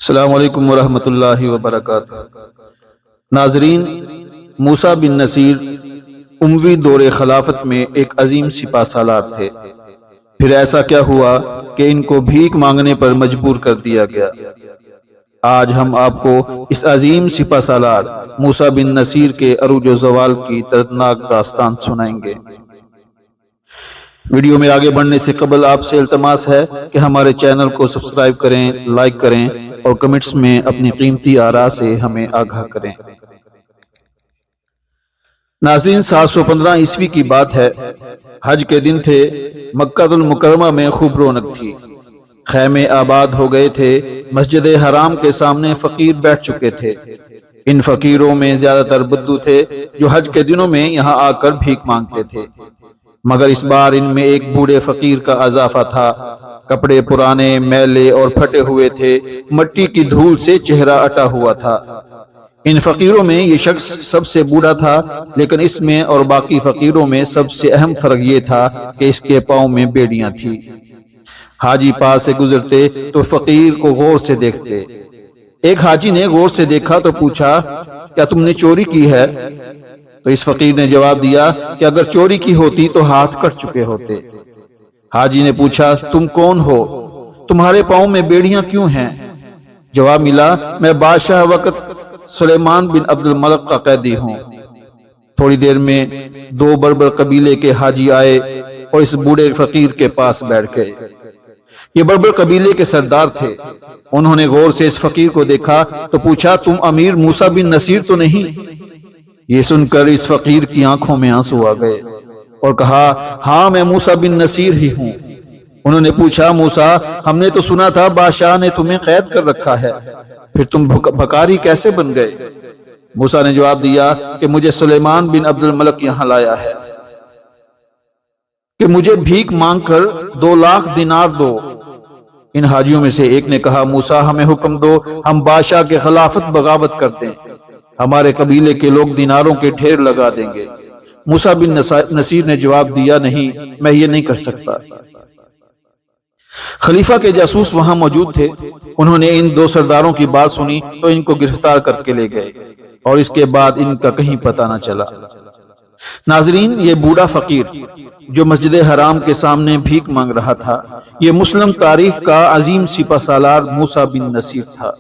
السلام علیکم ورحمۃ اللہ وبرکاتہ۔ ناظرین، موسیٰ بن نصیر اموی دور خلافت میں ایک عظیم سپہ سالار تھے۔ پھر ایسا کیا ہوا کہ ان کو بھیک مانگنے پر مجبور کر دیا گیا۔ آج ہم آپ کو اس عظیم سپہ سالار موسیٰ بن نصیر کے عروج و زوال کی دردناک داستان سنائیں گے۔ ویڈیو میں آگے بڑھنے سے قبل آپ سے التماس ہے کہ ہمارے چینل کو سبسکرائب کریں، لائک کریں اور کمنٹس میں اپنی قیمتی آراء سے ہمیں آگاہ کریں۔ ناظرین، 715 عیسوی کی بات ہے۔ حج کے دن تھے۔ مکہ المکرمہ میں خوب رونق تھی۔ خیمے آباد ہو گئے تھے۔ مسجد حرام کے سامنے فقیر بیٹھ چکے تھے۔ ان فقیروں میں زیادہ تر بدو تھے جو حج کے دنوں میں یہاں آ کر بھیک مانگتے تھے، مگر اس بار ان میں ایک بوڑھے فقیر کا اضافہ تھا۔ کپڑے پرانے، میلے اور پھٹے ہوئے تھے، مٹی کی دھول سے چہرہ اٹا ہوا تھا۔ ان فقیروں میں یہ شخص سب سے بوڑھا تھا، لیکن اس میں اور باقی فقیروں میں سب سے اہم فرق یہ تھا کہ اس کے پاؤں میں بیڑیاں تھیں۔ حاجی پاس سے گزرتے تو فقیر کو غور سے دیکھتے۔ ایک حاجی نے غور سے دیکھا تو پوچھا، کیا تم نے چوری کی ہے؟ تو اس فقیر نے جواب دیا کہ اگر چوری کی ہوتی تو ہاتھ کٹ چکے ہوتے۔ حاجی نے پوچھا، تم کون ہو؟ تمہارے پاؤں میں بیڑیاں کیوں ہیں؟ جواب ملا، میں بادشاہ وقت سلیمان بن عبد الملک کا قیدی ہوں۔ تھوڑی دیر میں دو بربر قبیلے کے حاجی آئے اور اس بوڑھے فقیر کے پاس بیٹھ گئے۔ یہ بربر قبیلے کے سردار تھے۔ انہوں نے غور سے اس فقیر کو دیکھا تو پوچھا، تم امیر موسیٰ بن نصیر تو نہیں؟ یہ سن کر اس فقیر کی آنکھوں میں آنسو آ گئے اور کہا، ہاں میں موسیٰ بن نصیر ہی ہوں۔ انہوں نے پوچھا، موسیٰ، ہم نے تو سنا تھا بادشاہ نے تمہیں قید کر رکھا ہے، پھر تم بھکاری کیسے بن گئے؟ موسیٰ نے جواب دیا کہ مجھے سلیمان بن عبد الملک یہاں لایا ہے کہ مجھے بھیک مانگ کر 2 لاکھ دینار دو۔ ان حاجیوں میں سے ایک نے کہا، موسیٰ ہمیں حکم دو، ہم بادشاہ کے خلافت بغاوت کر دیں، ہمارے قبیلے کے لوگ دیناروں کے ڈھیر لگا دیں گے۔ موسیٰ بن نصیر نے جواب دیا، نہیں، میں یہ نہیں کر سکتا۔ خلیفہ کے جاسوس وہاں موجود تھے۔ انہوں نے ان 2 سرداروں کی بات سنی تو ان کو گرفتار کر کے لے گئے اور اس کے بعد ان کا کہیں پتہ نہ چلا۔ ناظرین، یہ بوڑھا فقیر جو مسجد حرام کے سامنے بھیک مانگ رہا تھا، یہ مسلم تاریخ کا عظیم سپہ سالار موسیٰ بن نصیر تھا۔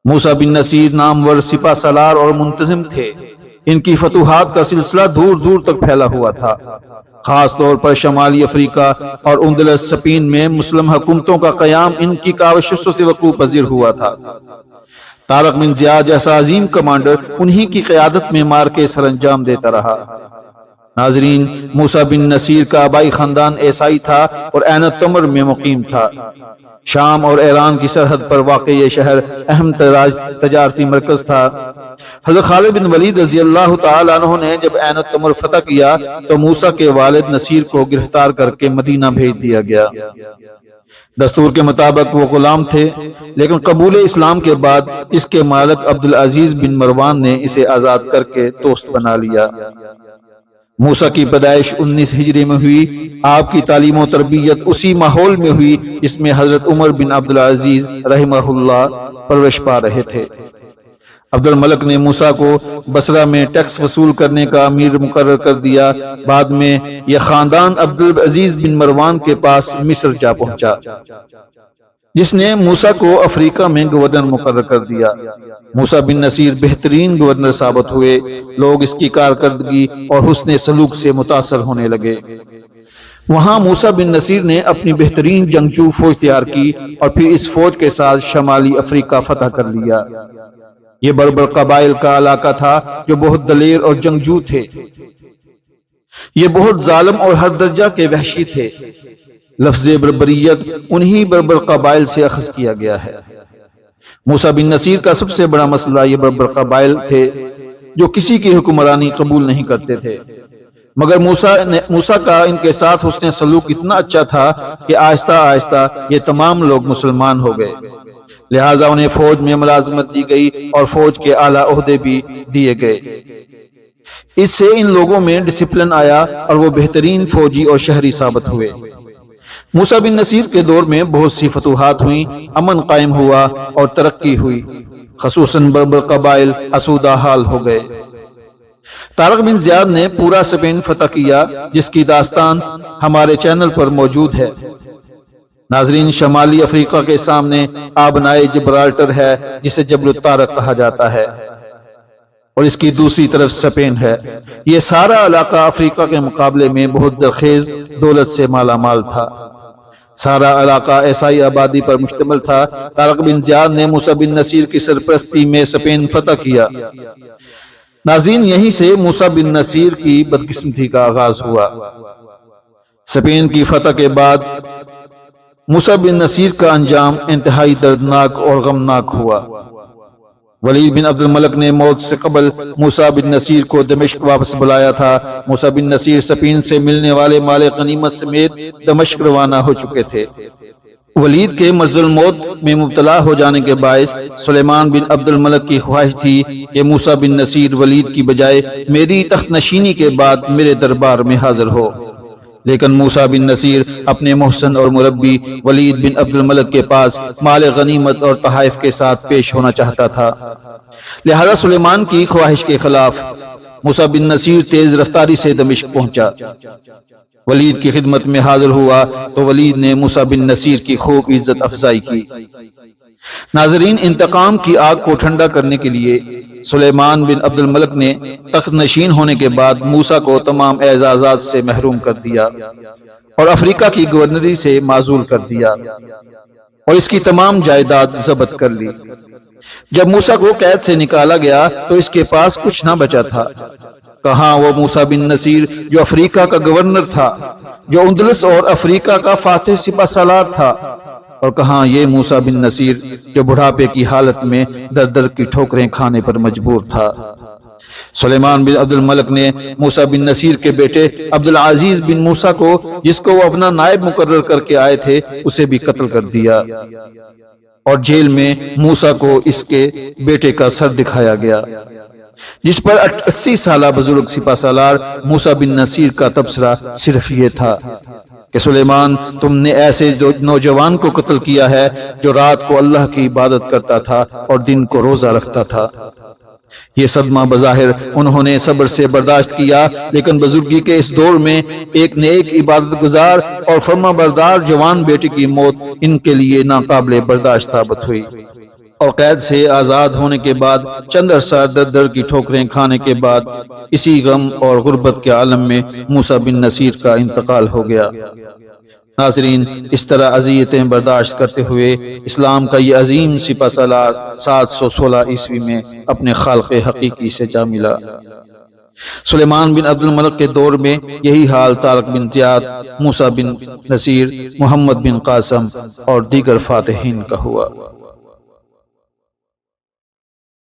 موسیٰ بن نصیر نامور سپہ سالار اور منتظم تھے۔ ان کی فتوحات کا سلسلہ دور دور تک پھیلا ہوا تھا۔ خاص طور پر شمالی افریقہ اور اندلس اسپین میں مسلم حکومتوں کا قیام ان کی کاوشوں سے وقوع پذیر ہوا تھا۔ طارق بن زیاد جیسا عظیم کمانڈر انہی کی قیادت میں مارکے سر انجام دیتا رہا۔ ناظرین، موسیٰ بن نصیر کا آبائی خاندان عیسائی تھا اور عین التمر میں مقیم تھا۔ شام اور ایران کی سرحد پر واقع یہ شہر اہم تجارتی مرکز تھا۔ حضرت خالد بن ولید رضی اللہ تعالیٰ عنہ نے جب عین التمر فتح کیا تو موسیٰ کے والد نصیر کو گرفتار کر کے مدینہ بھیج دیا گیا۔ دستور کے مطابق وہ غلام تھے، لیکن قبول اسلام کے بعد اس کے مالک عبدالعزیز بن مروان نے اسے آزاد کر کے دوست بنا لیا۔ موسیٰ کی پیدائش 19 ہجری میں ہوئی۔ آپ کی تعلیم و تربیت اسی ماحول میں ہوئی جس میں حضرت عمر بن عبدالعزیز رحمہ اللہ پرورش پا رہے تھے۔ عبد الملک نے موسیٰ کو بصرہ میں ٹیکس وصول کرنے کا امیر مقرر کر دیا۔ بعد میں یہ خاندان عبدالعزیز بن مروان کے پاس مصر جا پہنچا، جس نے موسیٰ کو افریقہ میں گورنر مقرر کر دیا۔ موسیٰ بن نصیر بہترین گورنر ثابت ہوئے۔ لوگ اس کی کارکردگی اور حسن سلوک سے متاثر ہونے لگے۔ وہاں موسیٰ بن نصیر نے اپنی بہترین جنگجو فوج تیار کی اور پھر اس فوج کے ساتھ شمالی افریقہ فتح کر لیا۔ یہ بربر قبائل کا علاقہ تھا جو بہت دلیر اور جنگجو تھے۔ یہ بہت ظالم اور ہر درجہ کے وحشی تھے۔ لفظ بربریت انہی بربر قبائل سے اخذ کیا گیا ہے۔ موسیٰ بن نصیر کا سب سے بڑا مسئلہ یہ بربر قبائل تھے جو کسی کی حکمرانی قبول نہیں کرتے تھے، مگر موسیٰ کا ان کے ساتھ حسن سلوک اتنا اچھا تھا کہ آہستہ آہستہ یہ تمام لوگ مسلمان ہو گئے۔ لہٰذا انہیں فوج میں ملازمت دی گئی اور فوج کے اعلیٰ عہدے بھی دیے گئے۔ اس سے ان لوگوں میں ڈسپلن آیا اور وہ بہترین فوجی اور شہری ثابت ہوئے۔ موسیٰ بن نصیر کے دور میں بہت سی فتوحات ہوئیں، امن قائم ہوا اور ترقی ہوئی، خصوصاً بربر قبائل آسودہ حال ہو گئے۔ طارق بن زیاد نے پورا اسپین فتح کیا، جس کی داستان ہمارے چینل پر موجود ہے۔ ناظرین، شمالی افریقہ کے سامنے آبنائے جبرالٹر ہے، جسے جبل الطارق کہا جاتا ہے، اور اس کی دوسری طرف اسپین ہے۔ یہ سارا علاقہ افریقہ کے مقابلے میں بہت زرخیز دولت سے مالا مال تھا۔ سارا علاقہ عیسائی آبادی پر مشتمل تھا۔ طارق بن زیاد نے موسیٰ بن نصیر کی سرپرستی میں اسپین فتح کیا۔ ناظرین، یہیں سے موسیٰ بن نصیر کی بدقسمتی کا آغاز ہوا۔ اسپین کی فتح کے بعد موسیٰ بن نصیر کا انجام انتہائی دردناک اور غمناک ہوا۔ ولید بن عبد الملک نے موت سے قبل موسیٰ بن نصیر کو دمشق واپس بلایا تھا۔ موسیٰ بن نصیر اسپین سے ملنے والے مال غنیمت سمیت دمشق روانہ ہو چکے تھے۔ ولید کے مرض الموت میں مبتلا ہو جانے کے باعث سلیمان بن عبد الملک کی خواہش تھی کہ موسیٰ بن نصیر ولید کی بجائے میری تخت نشینی کے بعد میرے دربار میں حاضر ہو، لیکن موسیٰ بن نصیر اپنے محسن اور مربی ولید بن عبد الملک کے پاس مال غنیمت اور تحائف کے ساتھ پیش ہونا چاہتا تھا۔ لہذا سلیمان کی خواہش کے خلاف موسیٰ بن نصیر تیز رفتاری سے دمشق پہنچا۔ ولید کی خدمت میں حاضر ہوا تو ولید نے موسیٰ بن نصیر کی خوب عزت افزائی کی۔ ناظرین، انتقام کی آگ کو ٹھنڈا کرنے کے لیے سلیمان بن عبد الملک نے تخت نشین ہونے کے بعد موسیٰ کو تمام اعزازات سے محروم کر دیا اور افریقہ کی گورنری سے معزول کر دیا اور اس کی تمام جائیداد ضبط کر لی۔ جب موسیٰ کو قید سے نکالا گیا تو اس کے پاس کچھ نہ بچا تھا۔ کہاں وہ موسیٰ بن نصیر جو افریقہ کا گورنر تھا، جو اندلس اور افریقہ کا فاتح سپہ سالار تھا، اور کہاں یہ موسیٰ بن نصیر جو بڑھاپے کی حالت میں در در کی ٹھوکریں کھانے پر مجبور تھا۔ سلیمان بن عبد الملک نے موسیٰ بن نصیر کے بیٹے عبدالعزیز بن موسیٰ کو، جس کو وہ اپنا نائب مقرر کر کے آئے تھے، اسے بھی قتل کر دیا اور جیل میں موسیٰ کو اس کے بیٹے کا سر دکھایا گیا، جس پر 80 سالہ بزرگ سپہ سالار موسیٰ بن نصیر کا تبصرہ صرف یہ تھا کہ سلیمان، تم نے ایسے نوجوان کو قتل کیا ہے جو رات کو اللہ کی عبادت کرتا تھا اور دن کو روزہ رکھتا تھا۔ یہ صدمہ بظاہر انہوں نے صبر سے برداشت کیا، لیکن بزرگی کے اس دور میں ایک نیک عبادت گزار اور فرما بردار جوان بیٹے کی موت ان کے لیے ناقابل برداشت ثابت ہوئی، اور قید سے آزاد ہونے کے بعد چند عرصہ در در کی ٹھوکریں کھانے کے بعد اسی غم اور غربت کے عالم میں موسیٰ بن نصیر کا انتقال ہو گیا۔ ناظرین، اس طرح اذیتیں برداشت کرتے ہوئے اسلام کا یہ عظیم سپہ سالار 716 عیسوی میں اپنے خالق حقیقی سے جا ملا۔ سلیمان بن عبد الملک کے دور میں یہی حال طارق بن زیاد، موسیٰ بن نصیر، محمد بن قاسم اور دیگر فاتحین کا ہوا۔